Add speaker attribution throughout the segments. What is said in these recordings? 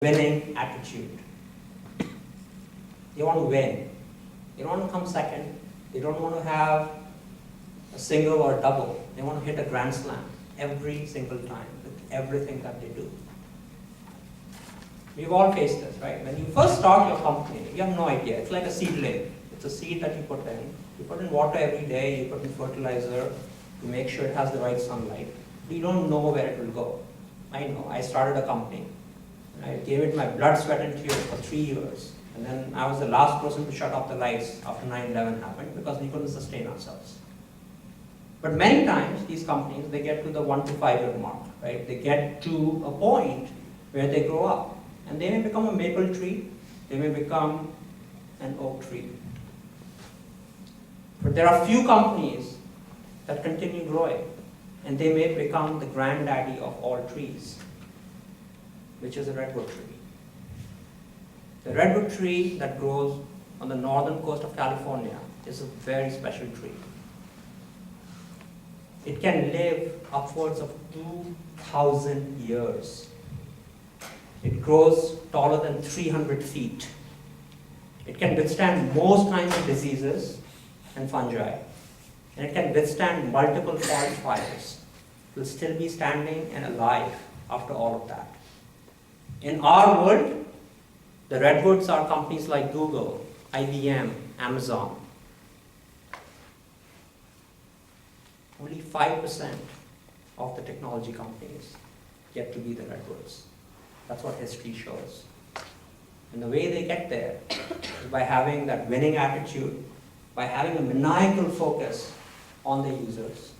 Speaker 1: winning attitude. They want to win. They don't want to come second. They don't want to have a single or a double. They want to hit a grand slam every single time with everything that they do. We've all faced this, right? When you first start your company, you have no idea. It's like a seedling. It's a seed that you put in. You put in water every day, you put in fertilizer, you make sure it has the right sunlight. You don't know where it will go. I know. I started a company. I gave it my blood, sweat, and tears for 3 years. And then I was the last person to shut off the lights after 9/11 happened because we couldn't sustain ourselves. But many times, these companies, they get to the 1 to 5 year mark, right? They get to a point where they grow up. And they may become a maple tree, they may become an oak tree. But there are few companies that continue growing, and they may become the granddaddy of all trees, which is a redwood tree. The redwood tree that grows on the northern coast of California is a very special tree. It can live upwards of 2,000 years. It grows taller than 300 feet. It can withstand most kinds of diseases and fungi. And it can withstand multiple forest fires. It will still be standing and alive after all of that. In our world, the redwoods are companies like Google, IBM, Amazon. Only 5% of the technology companies get to be the redwoods. That's what history shows. And the way they get there is by having that winning attitude, by having a maniacal focus on the users,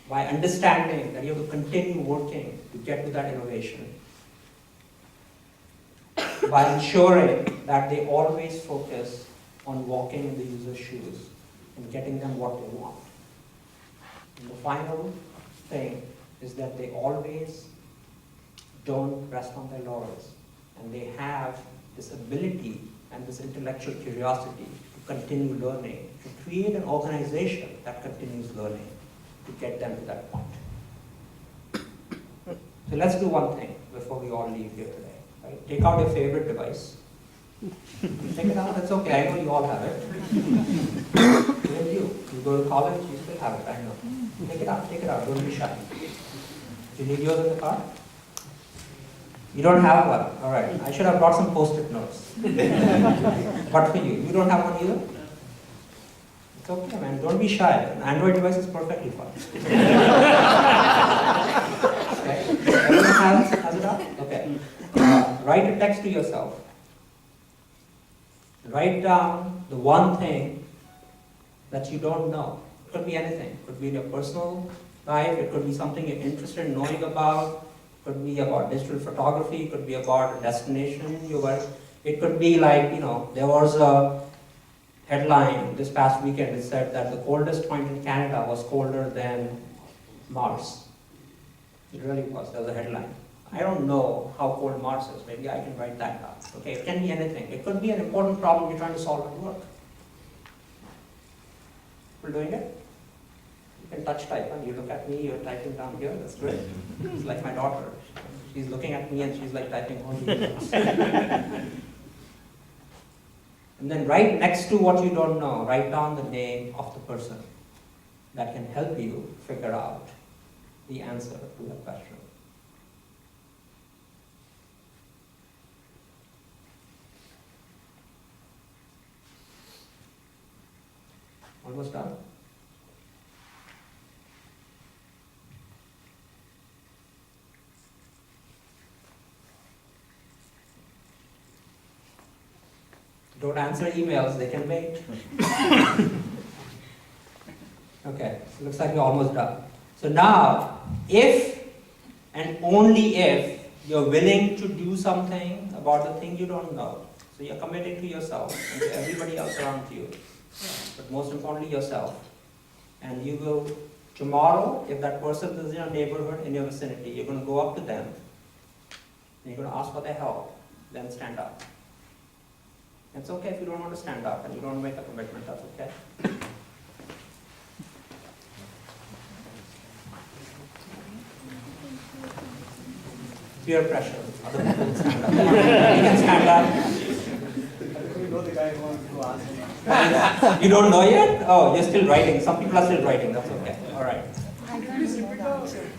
Speaker 1: by understanding that you have to continue working to get to that innovation, by ensuring that they always focus on walking in the user's shoes and getting them what they want. And the final thing is that they always don't rest on their laurels, and they have this ability and this intellectual curiosity to continue learning, to create an organization that continues learning to get them to that point. So let's do one thing before we all leave here today. Right? Take out your favorite device. Take it out, it's okay, I know you all have it. Even you go to college, you still have it, I know. Take it out, don't be shy. Do you need yours in the car? You don't have one, all right. I should have brought some post-it notes. But for you don't have one either? It's okay, man, don't be shy. An Android device is perfectly fine. Okay, everyone has it up? Okay. Write a text to yourself. Write down the one thing that you don't know. It could be anything. It could be in your personal life. It could be something you're interested in knowing about. It could be about digital photography. It could be about a destination you were. It could be like, there was a headline this past weekend. It said that the coldest point in Canada was colder than Mars. It really was. There was a headline. I don't know how cold Mars is. Maybe I can write that down. Okay, it can be anything. It could be an important problem you're trying to solve at work. People doing it? You can touch type. And you look at me, you're typing down here. That's great. It's like my daughter. She's looking at me and she's like typing all these notes. And then right next to what you don't know, write down the name of the person that can help you figure out the answer to that question. Almost done? Don't answer emails, they can wait. Okay, so looks like we're almost done. So now, if and only if you're willing to do something about the thing you don't know, so you're committing to yourself and to everybody else around you, but most importantly yourself, and you will, tomorrow, if that person is in your neighborhood, in your vicinity, you're going to go up to them, and you're going to ask for their help, then stand up. It's okay if you don't want to stand up and you don't make a commitment, that's okay. Peer pressure. Other people will stand up. You can stand up.
Speaker 2: You know the guy who wants to ask me.
Speaker 1: You don't know yet? Oh, you're still writing. Some people are still writing. That's okay. All right.
Speaker 2: Please repeat the answer.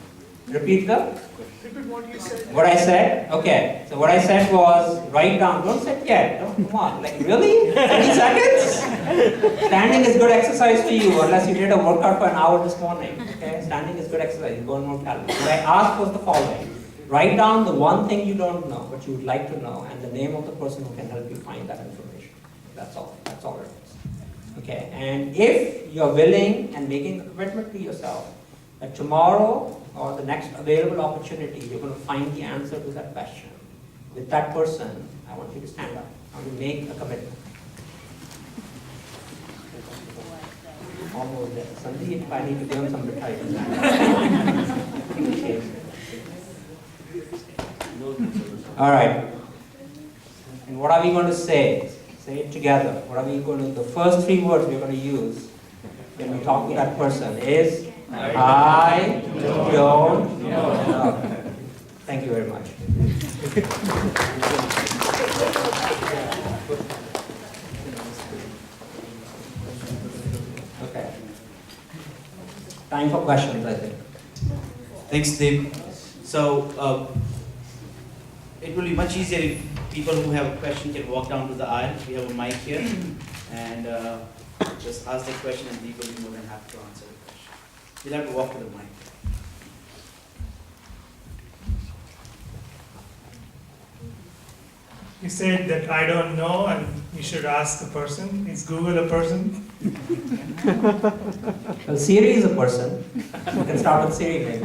Speaker 1: Repeat the?
Speaker 2: Repeat what you said.
Speaker 1: What I said? Okay. So what I said was, write down. Don't sit yet. Don't, come on. Like, really? 30 seconds? Standing is good exercise for you, unless you did a workout for an hour this morning. Okay? Standing is good exercise. You burn more calories. What I asked was the following. Write down the one thing you don't know, but you would like to know, and the name of the person who can help you find that information. That's all. That's all it is. Okay? And if you're willing and making a commitment to yourself that tomorrow or the next available opportunity, you're going to find the answer to that question. With that person, I want you to stand up. I want to make a commitment. Almost there. Sandeep, I need to give him some advice. All right. And what are we going to say? Say it together. What are we going to? The first three words we're going to use when we talk to that person is I don't know. Thank you very much. Okay. Time for questions, I think.
Speaker 3: Thanks, Deep. So, it will be much easier if people who have a question can walk down to the aisle. We have a mic here, and just ask the question, and Deep will be more than happy to answer the question. You'll have to walk to the mic.
Speaker 2: You said that I don't know and you should ask the person. Is Google a person?
Speaker 1: Well, Siri is a person. You can start with Siri maybe.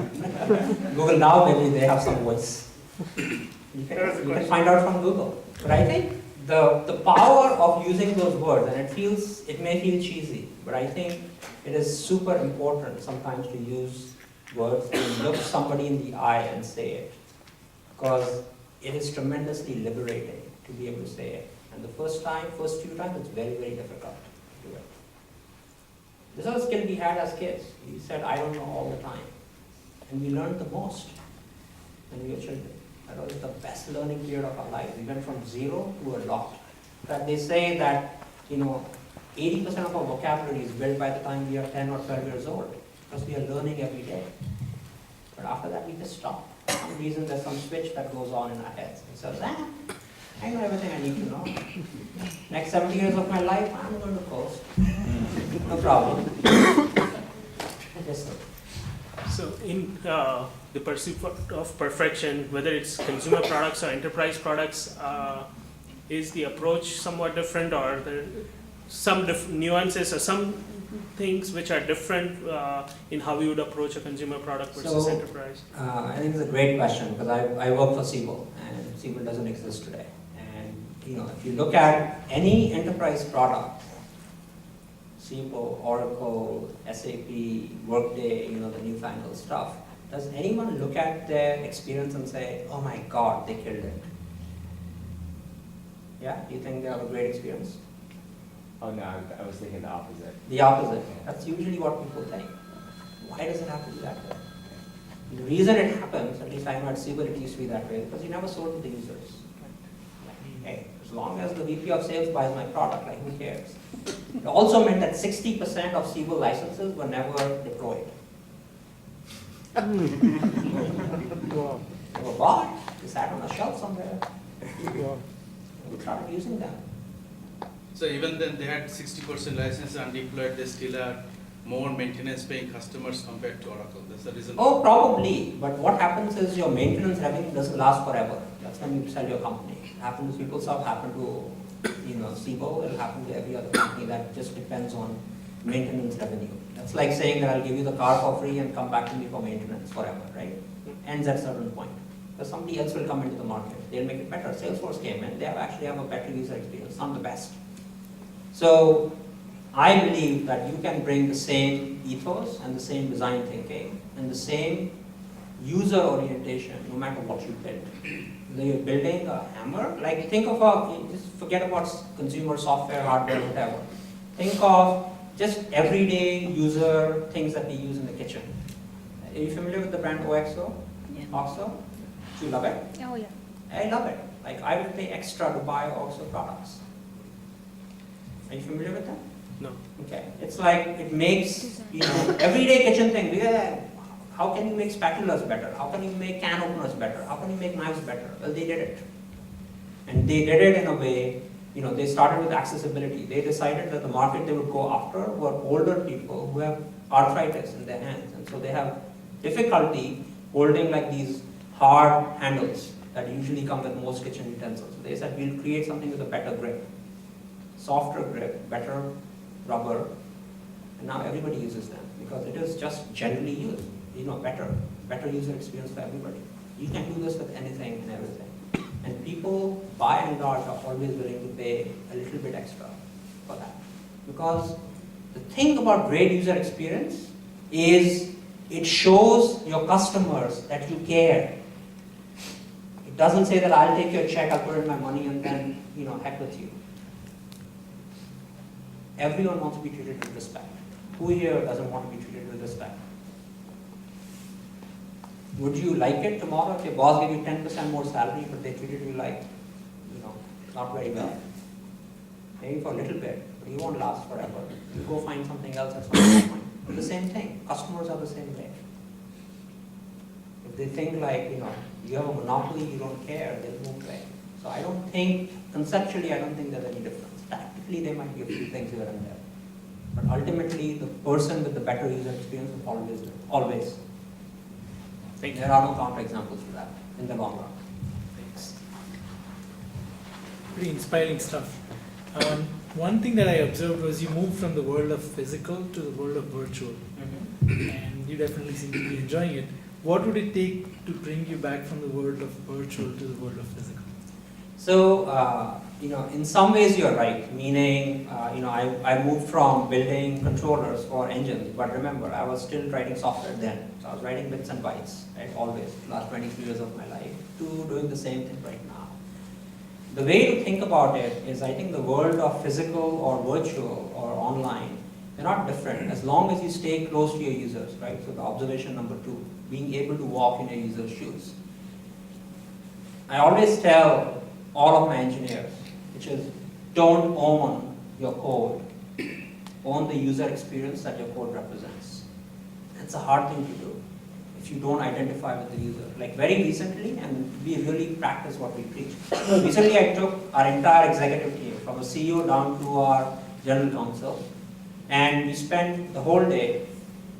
Speaker 1: Google now, maybe they have some voice. You can find out from Google. But I think the power of using those words, and it may feel cheesy, but I think it is super important sometimes to use words and look somebody in the eye and say it. Because it is tremendously liberating to be able to say it. And the first few times, it's very, very difficult to do it. This is a skill we had as kids. We said, I don't know all the time. And we learned the most when we were children. That was the best learning period of our lives. We went from zero to a lot. That they say that, 80% of our vocabulary is built by the time we are 10 or 12 years old, because we are learning every day. But after that, we just stop. For some reason, there's some switch that goes on in our heads. It says, I know everything I need to know. Next 70 years of my life, I'm going to coast. No problem. Yes, sir.
Speaker 4: So in the pursuit of perfection, whether it's consumer products or enterprise products, is the approach somewhat different, or there are some nuances or some things which are different in how you would approach a consumer product versus enterprise?
Speaker 1: I think it's a great question, because I work for Siebel, and Siebel doesn't exist today. And if you look at any enterprise product, Siebel, Oracle, SAP, Workday, the newfangled stuff, does anyone look at their experience and say, oh my God, they killed it? Yeah? Do you think they have a great experience?
Speaker 5: Oh no, I was thinking the opposite.
Speaker 1: The opposite. That's usually what people think. Why does it have to be that way? The reason it happens, at least I know at Siebel it used to be that way, because you never sold to the users. Hey, as long as the VP of sales buys my product, who cares? It also meant that 60% of Siebel licenses were never deployed. They were bought, they sat on a shelf somewhere. We started using them.
Speaker 6: So even then they had 60% license undeployed, they still had more maintenance paying customers compared to Oracle. That's the reason.
Speaker 1: Oh, probably. But what happens is your maintenance revenue doesn't last forever. That's when you sell your company. It happens to PeopleSoft, happen to Siebel, it'll happen to every other company. That just depends on maintenance revenue. That's like saying that I'll give you the car for free and come back to me for maintenance forever, right? It ends at a certain point. Because somebody else will come into the market. They'll make it better. Salesforce came in, they actually have a better user experience, not the best. So I believe that you can bring the same ethos and the same design thinking and the same user orientation no matter what you build. Whether you're building a hammer, think of just forget about consumer software, hardware, whatever. Think of just everyday user things that we use in the kitchen. Are you familiar with the brand OXO?
Speaker 7: Yeah.
Speaker 1: OXO? Do you love it?
Speaker 7: Oh yeah.
Speaker 1: I love it. Like I would pay extra to buy also products. Are you familiar with that?
Speaker 4: No.
Speaker 1: Okay. It's like it makes, everyday kitchen thing. How can you make spatulas better? How can you make can openers better? How can you make knives better? Well, they did it. And they did it in a way, they started with accessibility. They decided that the market they would go after were older people who have arthritis in their hands. And so they have difficulty holding like these hard handles that usually come with most kitchen utensils. So they said, we'll create something with a better grip, softer grip, better rubber, and now everybody uses them because it is just generally used, better user experience for everybody. You can do this with anything and everything. And people, by and large, are always willing to pay a little bit extra for that. Because the thing about great user experience is it shows your customers that you care. It doesn't say that I'll take your check, I'll put in my money, and then, heck with you. Everyone wants to be treated with respect. Who here doesn't want to be treated with respect? Would you like it tomorrow if your boss gave you 10% more salary, but they treated you like, not very well? Maybe for a little bit, but you won't last forever. You go find something else at some point. It's the same thing. Customers are the same way. If they think like, you have a monopoly, you don't care, they'll move away. So I don't think, conceptually, I don't think there's any difference. Tactically, there might be a few things here and there. But ultimately, the person with the better user experience will always win. Always. There are no counterexamples to that in the long run.
Speaker 4: Thanks.
Speaker 7: Pretty inspiring stuff. One thing that I observed was you moved from the world of physical to the world of virtual. And you definitely seem to be enjoying it. What would it take to bring you back from the world of virtual to the world of physical?
Speaker 1: So, in some ways you're right, meaning, I moved from building controllers for engines, but remember, I was still writing software then. So I was writing bits and bytes, right, always, the last 23 years of my life, to doing the same thing right now. The way to think about it is, I think the world of physical or virtual or online, they're not different as long as you stay close to your users, right? So the observation number 2, being able to walk in your user's shoes. I always tell all of my engineers, which is, don't own your code, own the user experience that your code represents. It's a hard thing to do if you don't identify with the user. Like very recently, and we really practice what we preach. Recently I took our entire executive team, from the CEO down to our general counsel, and we spent the whole day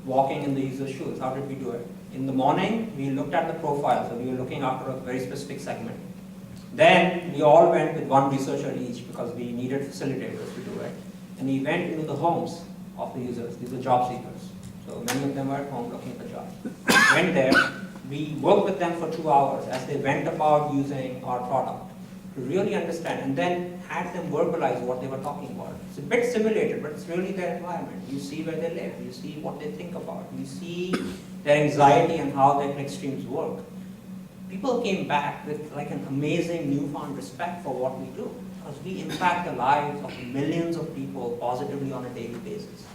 Speaker 1: walking in the user's shoes. How did we do it? In the morning, we looked at the profile, so we were looking after a very specific segment. Then we all went with one researcher each because we needed facilitators to do it. And we went into the homes of the users. These were job seekers. So many of them were at home looking for jobs. Went there, we worked with them for 2 hours as they went about using our product to really understand, and then had them verbalize what they were talking about. It's a bit simulated, but it's really their environment. You see where they live, you see what they think about, you see their anxiety and how their click streams work. People came back with like an amazing newfound respect for what we do, because we impact the lives of millions of people positively on a daily basis.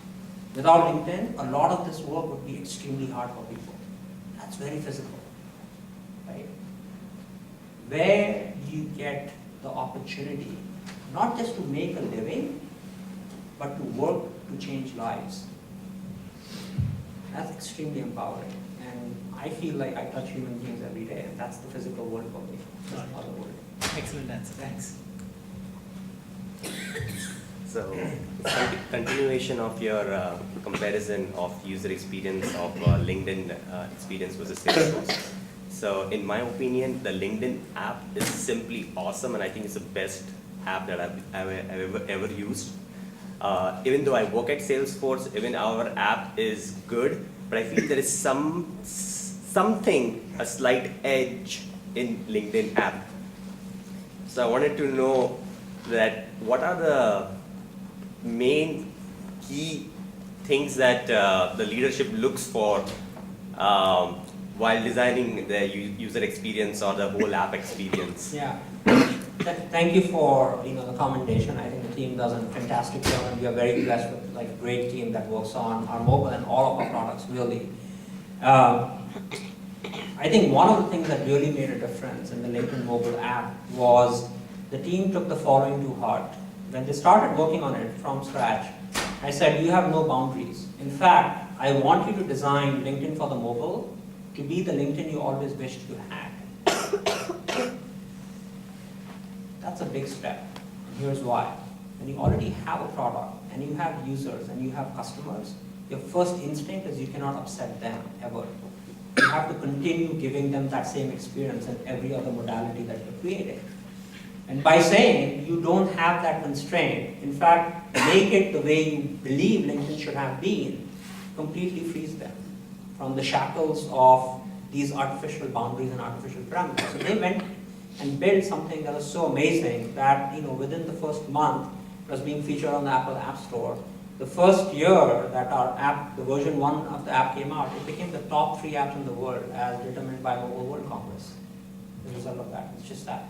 Speaker 1: Without LinkedIn, a lot of this work would be extremely hard for people. That's very physical, right? Where do you get the opportunity, not just to make a living, but to work to change lives? That's extremely empowering. And I feel like I touch human beings every day, and that's the physical world for me. That's the other world.
Speaker 7: Excellent answer. Thanks.
Speaker 8: So, continuation of your comparison of user experience of LinkedIn experience versus Salesforce. So, in my opinion, the LinkedIn app is simply awesome, and I think it's the best app that I've ever used. Even though I work at Salesforce, even our app is good, but I feel there is something, a slight edge in LinkedIn app. So I wanted to know that what are the main key things that the leadership looks for while designing the user experience or the whole app experience?
Speaker 1: Yeah. Thank you for the commendation. I think the team does a fantastic job, and we are very blessed with like a great team that works on our mobile and all of our products really. I think one of the things that really made a difference in the LinkedIn mobile app was the team took the following to heart. When they started working on it from scratch, I said, you have no boundaries. In fact, I want you to design LinkedIn for the mobile to be the LinkedIn you always wished you had. That's a big step. And here's why. When you already have a product and you have users and you have customers, your first instinct is you cannot upset them ever. You have to continue giving them that same experience in every other modality that you're creating. And by saying you don't have that constraint, in fact, make it the way you believe LinkedIn should have been, completely frees them from the shackles of these artificial boundaries and artificial parameters. So they went and built something that was so amazing that, within the first month, it was being featured on the Apple App Store. The first year that our app, the version 1 of the app came out, it became the top 3 apps in the world as determined by Mobile World Congress. The result of that, it's just that.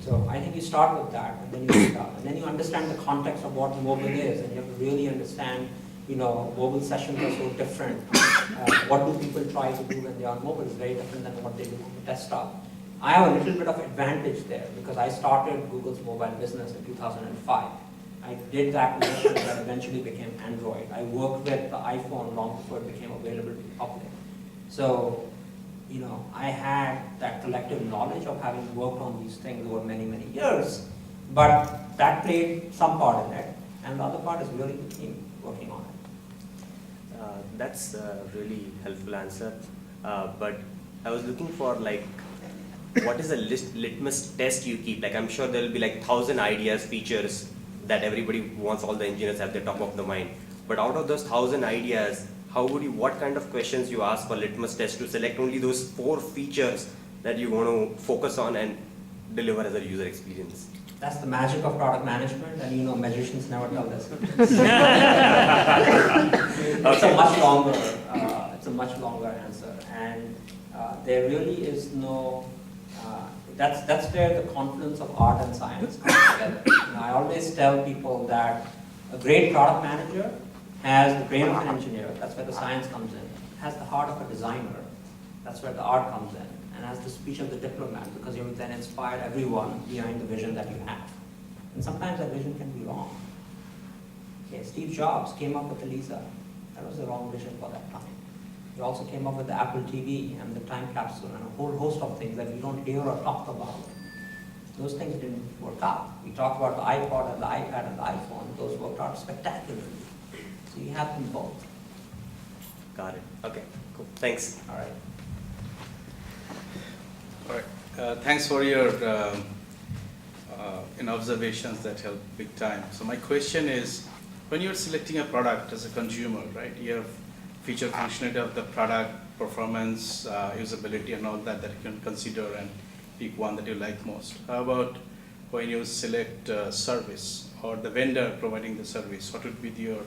Speaker 1: So I think you start with that, and then you start, and then you understand the context of what mobile is, and you have to really understand, mobile sessions are so different. What do people try to do when they are on mobile is very different than what they do on the desktop. I have a little bit of advantage there because I started Google's mobile business in 2005. I did the acquisition that eventually became Android. I worked with the iPhone long before it became available to the public. So, I had that collective knowledge of having worked on these things over many, many years, but that played some part in it, and the other part is really the team working on it.
Speaker 8: That's a really helpful answer, but I was looking for what is the litmus test you keep? I'm sure there will be 1,000 ideas, features that everybody wants, all the engineers have the top of the mind. But out of those 1,000 ideas, what kind of questions you ask for litmus test to select only those 4 features that you want to focus on and deliver as a user experience?
Speaker 1: That's the magic of product management, and magicians never tell this. It's a much longer answer, and there really is no. That's where the confluence of art and science comes together. I always tell people that a great product manager has the brain of an engineer, that's where the science comes in, has the heart of a designer, that's where the art comes in, and has the speech of the diplomat, because you then inspire everyone behind the vision that you have. And sometimes that vision can be wrong. Okay, Steve Jobs came up with the Lisa. That was the wrong vision for that time. He also came up with the Apple TV and the time capsule and a whole host of things that we don't hear or talk about. Those things didn't work out. We talked about the iPod and the iPad and the iPhone. Those worked out spectacularly. So you have them both.
Speaker 8: Got it. Okay, cool. Thanks.
Speaker 1: All right.
Speaker 6: All right. Thanks for your observations that help big time. So my question is, when you're selecting a product as a consumer, right? You have feature functionality of the product, performance, usability, and all that you can consider and pick one that you like most. How about when you select service or the vendor providing the service? What would be your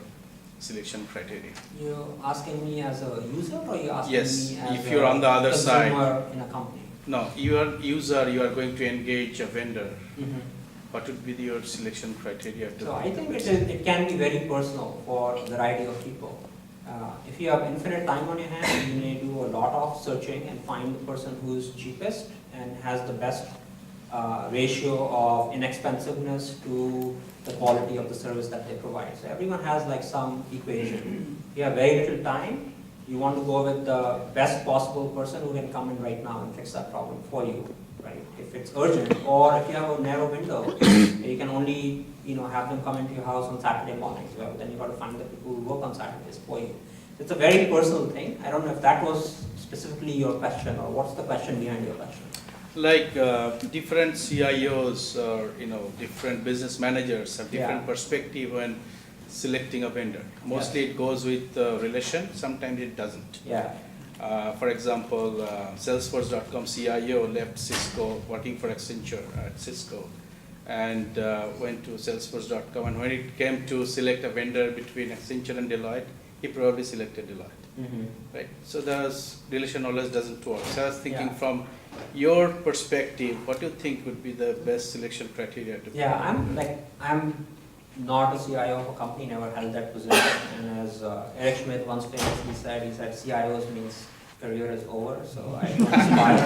Speaker 6: selection criteria?
Speaker 1: You're asking me as a user, or you're asking
Speaker 6: Yes,
Speaker 1: me as
Speaker 6: if you're on the other side.
Speaker 1: consumer in a company?
Speaker 6: No, you are user, you are going to engage a vendor. What would be your selection criteria?
Speaker 1: So I think it can be very personal for a variety of people. If you have infinite time on your hands, you may do a lot of searching and find the person who is cheapest and has the best ratio of inexpensiveness to the quality of the service that they provide. So everyone has some equation. If you have very little time, you want to go with the best possible person who can come in right now and fix that problem for you, right? If it's urgent, or if you have a narrow window, you can only have them come into your house on Saturday mornings. Well, then you got to find the people who work on Saturdays for you. It's a very personal thing. I don't know if that was specifically your question, or what's the question behind your question?
Speaker 6: Different CIOs or different business managers have different perspective when selecting a vendor. Mostly it goes with relation, sometimes it doesn't.
Speaker 1: Yeah.
Speaker 6: For example, Salesforce.com CIO left Cisco, working for Accenture at Cisco, and went to Salesforce.com, and when it came to select a vendor between Accenture and Deloitte, he probably selected Deloitte. Right? So there's relation always doesn't work. So I was thinking from your perspective, what do you think would be the best selection criteria to
Speaker 1: I'm not a CIO of a company, never held that position. And as Eric Schmidt once famously said, he said CIOs means career is over, so I don't aspire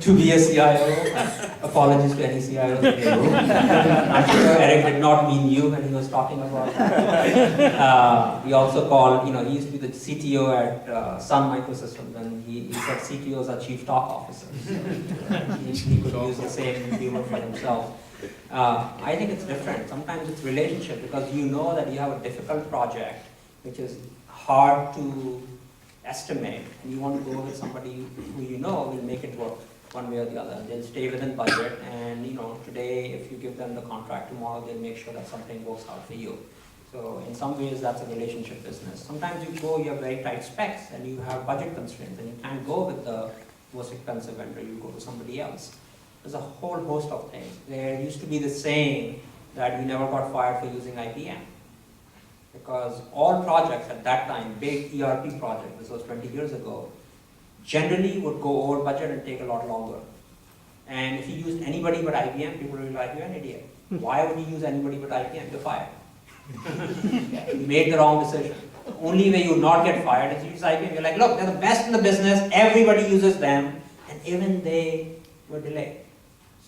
Speaker 1: to be a CIO. Apologies to any CIOs in the room. I'm sure Eric did not mean you when he was talking about that. We also call, he used to be the CTO at Sun Microsystems, and he said CTOs are chief talk officers. He could use the same humor for himself. I think it's different. Sometimes it's relationship, because you know that you have a difficult project, which is hard to estimate, and you want to go with somebody who you know will make it work one way or the other. They'll stay within budget, and today if you give them the contract, tomorrow they'll make sure that something works out for you. So in some ways that's a relationship business. Sometimes you have very tight specs and you have budget constraints and you can't go with the most expensive vendor, you go to somebody else. There's a whole host of things. There used to be the saying that we never got fired for using IBM. Because all projects at that time, big ERP projects, this was 20 years ago, generally would go over budget and take a lot longer. And if you used anybody but IBM, people would be like, you're an idiot. Why would you use anybody but IBM? You're fired. You made the wrong decision. The only way you would not get fired is you use IBM. You're like, look, they're the best in the business, everybody uses them, and even they were delayed.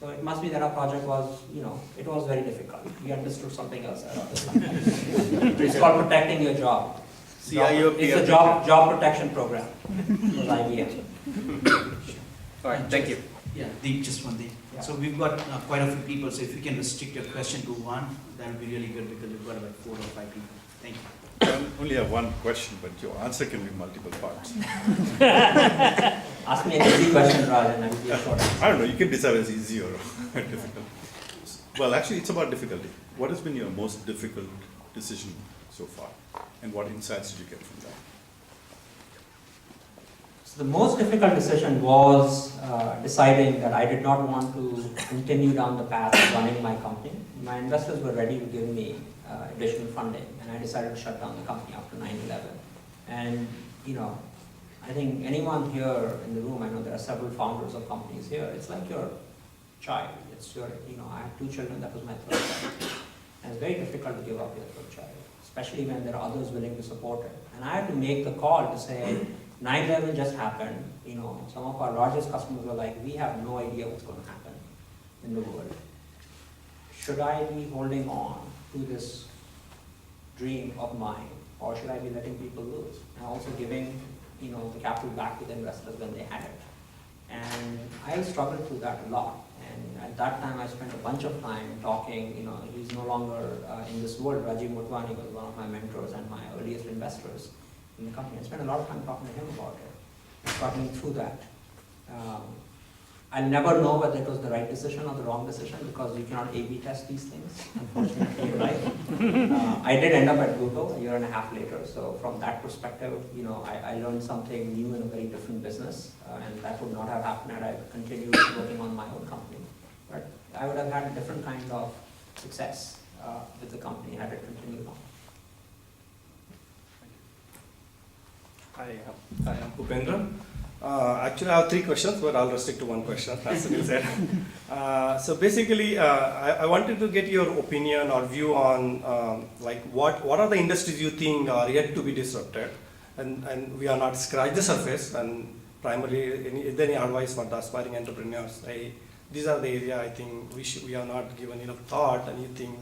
Speaker 1: So it must be that our project was, it was very difficult. We understood something else at the time. It's called protecting your job.
Speaker 6: CIO
Speaker 1: It's a job protection program. It was IBM.
Speaker 6: All right, thank you.
Speaker 3: Yeah, Deep, just one thing.
Speaker 1: Yeah.
Speaker 3: So we've got quite a few people, so if you can restrict your question to one, that would be really good, because we've got about 4 or 5 people. Thank you.
Speaker 9: I only have one question, but your answer can be multiple parts.
Speaker 1: Ask me an easy question rather than a short.
Speaker 9: I don't know, you can decide as easy or difficult. Well, actually, it's about difficulty. What has been your most difficult decision so far? And what insights did you get from that?
Speaker 1: So the most difficult decision was deciding that I did not want to continue down the path of running my company. My investors were ready to give me additional funding, and I decided to shut down the company after 9/11. And I think anyone here in the room, I know there are several founders of companies here, it's like your child. It's your, I have 2 children, that was my 3rd child. And it's very difficult to give up your 3rd child, especially when there are others willing to support it. And I had to make the call to say, 9/11 just happened, some of our largest customers were like, we have no idea what's going to happen in the world. Should I be holding on to this dream of mine, or should I be letting people lose? And also giving, the capital back to the investors when they had it. And I struggled through that a lot. And at that time, I spent a bunch of time talking, he's no longer in this world. Rajiv Motwani was one of my mentors and my earliest investors in the company. I spent a lot of time talking to him about it, talking through that. I'll never know whether it was the right decision or the wrong decision, because you cannot A/B test these things, unfortunately, in life. I did end up at Google a year and a half later, so from that perspective, I learned something new in a very different business, and that would not have happened had I continued working on my own company. But I would have had a different kind of success with the company had it continued on.
Speaker 10: Hi, I'm Upendra. Actually, I have 3 questions, but I'll restrict to 1 question, as Sunil said. So basically, I wanted to get your opinion or view on what are the industries you think are yet to be disrupted, and we are not scratched the surface, and primarily, is there any advice for the aspiring entrepreneurs? These are the area I think we are not given enough thought, and you think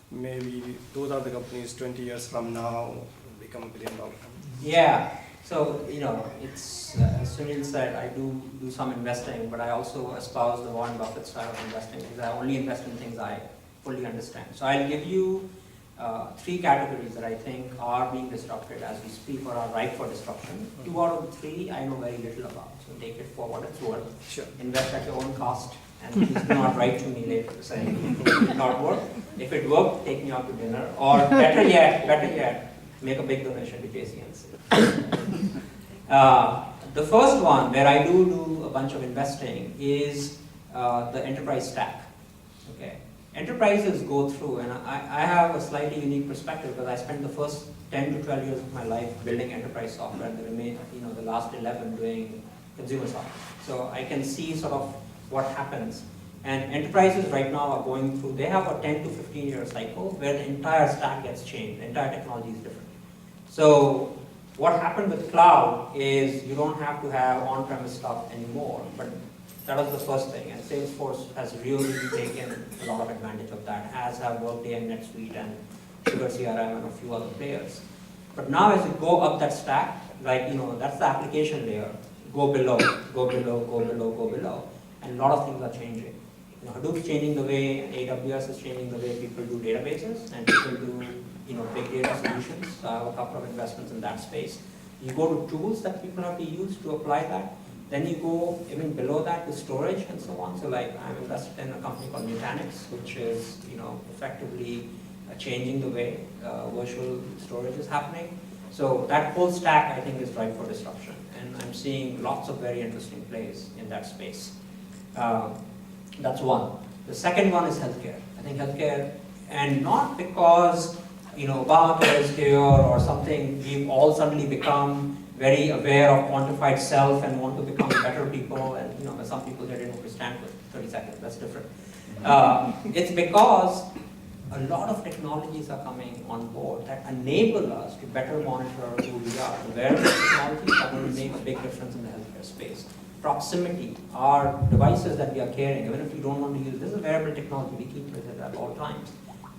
Speaker 10: maybe those are the companies 20 years from now will become $1 billion companies.
Speaker 1: Yeah. So, it's, as Sunil said, I do some investing, but I also espouse the Warren Buffett style of investing, because I only invest in things I fully understand. So I'll give you 3 categories that I think are being disrupted as we speak or are ripe for disruption. 2 out of the 3 I know very little about, so take it for what it's worth.
Speaker 10: Sure.
Speaker 1: Invest at your own cost, and please do not write to me later saying it did not work. If it worked, take me out to dinner, or better yet, make a big donation to JCNC. The first one, where I do a bunch of investing, is the enterprise stack. Okay, enterprises go through, and I have a slightly unique perspective, because I spent the first 10 to 12 years of my life building enterprise software, and the last 11 doing consumer software. So I can see sort of what happens. And enterprises right now are going through, they have a 10 to 15 year cycle where the entire stack gets changed, the entire technology is different. So What happened with cloud is you don't have to have on-premise stuff anymore, but that was the first thing, and Salesforce has really taken a lot of advantage of that, as have Workday and NetSuite and Sugar CRM and a few other players. But now as you go up that stack, like, that's the application layer, go below, go below, go below, go below, and a lot of things are changing. Hadoop's changing the way, AWS is changing the way people do databases, and people do, big data solutions. So I have a couple of investments in that space. You go to tools that people have to use to apply that. Then you go even below that to storage and so on. So like I'm invested in a company called Nutanix, which is, effectively changing the way virtual storage is happening. So that whole stack, I think, is ripe for disruption. And I'm seeing lots of very interesting plays in that space. That's one. The second one is healthcare. I think healthcare, and not because Obamacare is here or something, we've all suddenly become very aware of quantified self and want to become better people, and some people here didn't understand for 30 seconds, that's different. It's because a lot of technologies are coming on board that enable us to better monitor who we are. The wearable technologies are going to make a big difference in the healthcare space. Proximity, our devices that we are carrying, even if you don't want to use, this is a wearable technology, we keep with it at all times.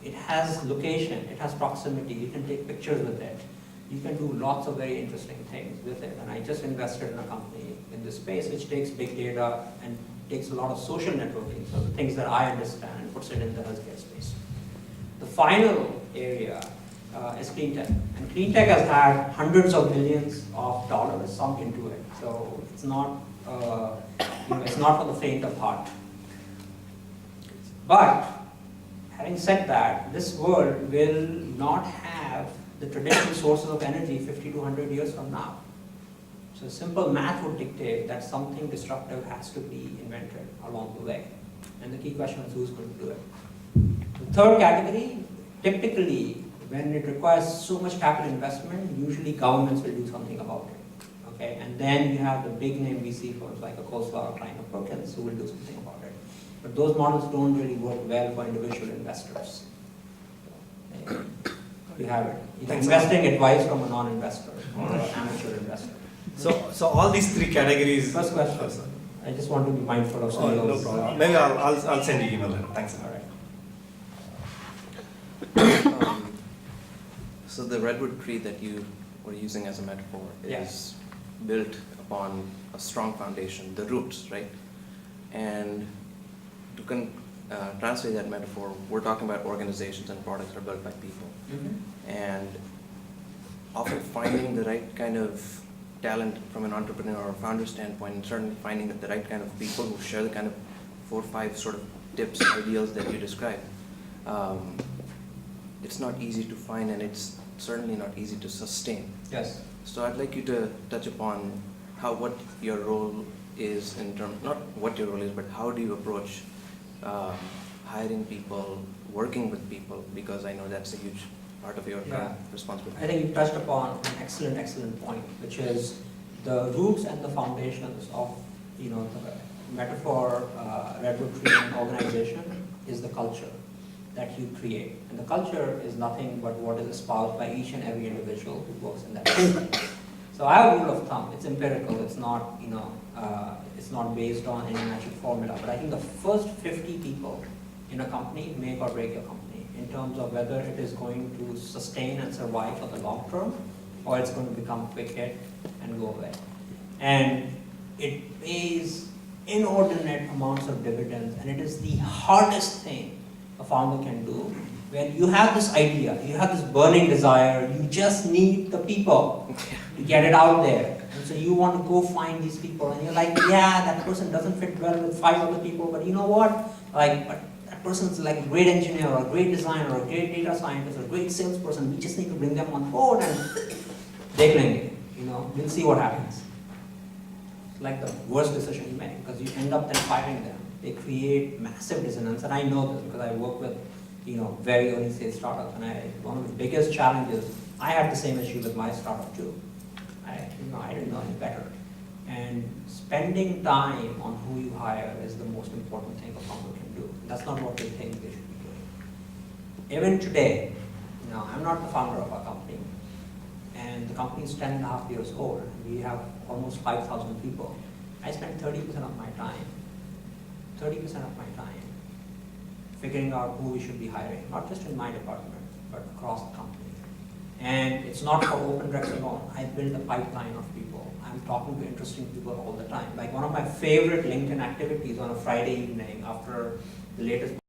Speaker 1: It has location, it has proximity, you can take pictures with it. You can do lots of very interesting things with it. And I just invested in a company in this space which takes big data and takes a lot of social networking, so the things that I understand, and puts it in the healthcare space. The final area is clean tech. And clean tech has had hundreds of millions of dollars sunk into it. So it's not, it's not for the faint of heart. But having said that, this world will not have the traditional sources of energy 50 to 100 years from now. So simple math would dictate that something disruptive has to be invented along the way. And the key question is who's going to do it. The third category, typically when it requires so much capital investment, usually governments will do something about it. Okay? And then you have the big name VC firms like a Khosla or Kleiner Perkins who will do something about it. But those models don't really work well for individual investors. You have it. Investing advice from a non-investor or an amateur investor.
Speaker 10: So all these three categories.
Speaker 1: First question. I just want to be mindful of some of
Speaker 10: No
Speaker 1: those.
Speaker 10: problem. Maybe I'll send you email then. Thanks.
Speaker 1: All right.
Speaker 11: So the redwood tree that you were using as a metaphor is built upon a strong foundation, the roots, right? And to translate that metaphor, we're talking about organizations and products that are built by people. Mm-hmm. And often finding the right kind of talent from an entrepreneur or founder standpoint, and certainly finding the right kind of people who share the kind of 4 or 5 sort of tips, ideals that you described. It's not easy to find, and it's certainly not easy to sustain.
Speaker 1: Yes.
Speaker 11: So I'd like you to touch upon what your role is in terms, not what your role is, but how do you approach hiring people, working with people, because I know that's a huge part of your responsibility.
Speaker 1: I think you touched upon an excellent point, which is the roots and the foundations of, the metaphor, redwood tree and organization is the culture that you create. And the culture is nothing but what is espoused by each and every individual who works in that company. So I have a rule of thumb. It's empirical. It's not, it's not based on any magic formula. But I think the first 50 people in a company make or break your company in terms of whether it is going to sustain and survive for the long term, or it's going to become a quick hit and go away. And it pays inordinate amounts of dividends, and it is the hardest thing a founder can do. When you have this idea, you have this burning desire, you just need the people to get it out there. And so you want to go find these people, and you're like, yeah, that person doesn't fit well with 5 other people, but you know what? Like, but that person's like a great engineer, or a great designer, or a great data scientist, or a great salesperson. We just need to bring them on board, and they bring it. We'll see what happens. It's like the worst decision you make, because you end up then firing them. They create massive dissonance, and I know this because I work with very early stage startups, and one of the biggest challenges, I had the same issue with my startup too. I didn't know any better. And spending time on who you hire is the most important thing a founder can do. That's not what they think they should be doing. Even today, I'm not the founder of our company, and and the company is 10.5 years old. We have almost 5,000 people. I spend 30% of my time, 30% of my time, figuring out who we should be hiring, not just in my department, but across the company. And it's not for OpenRecs alone. I build a pipeline of people. I'm talking to interesting people all the time. Like one of my favorite LinkedIn activities on a Friday evening after the latest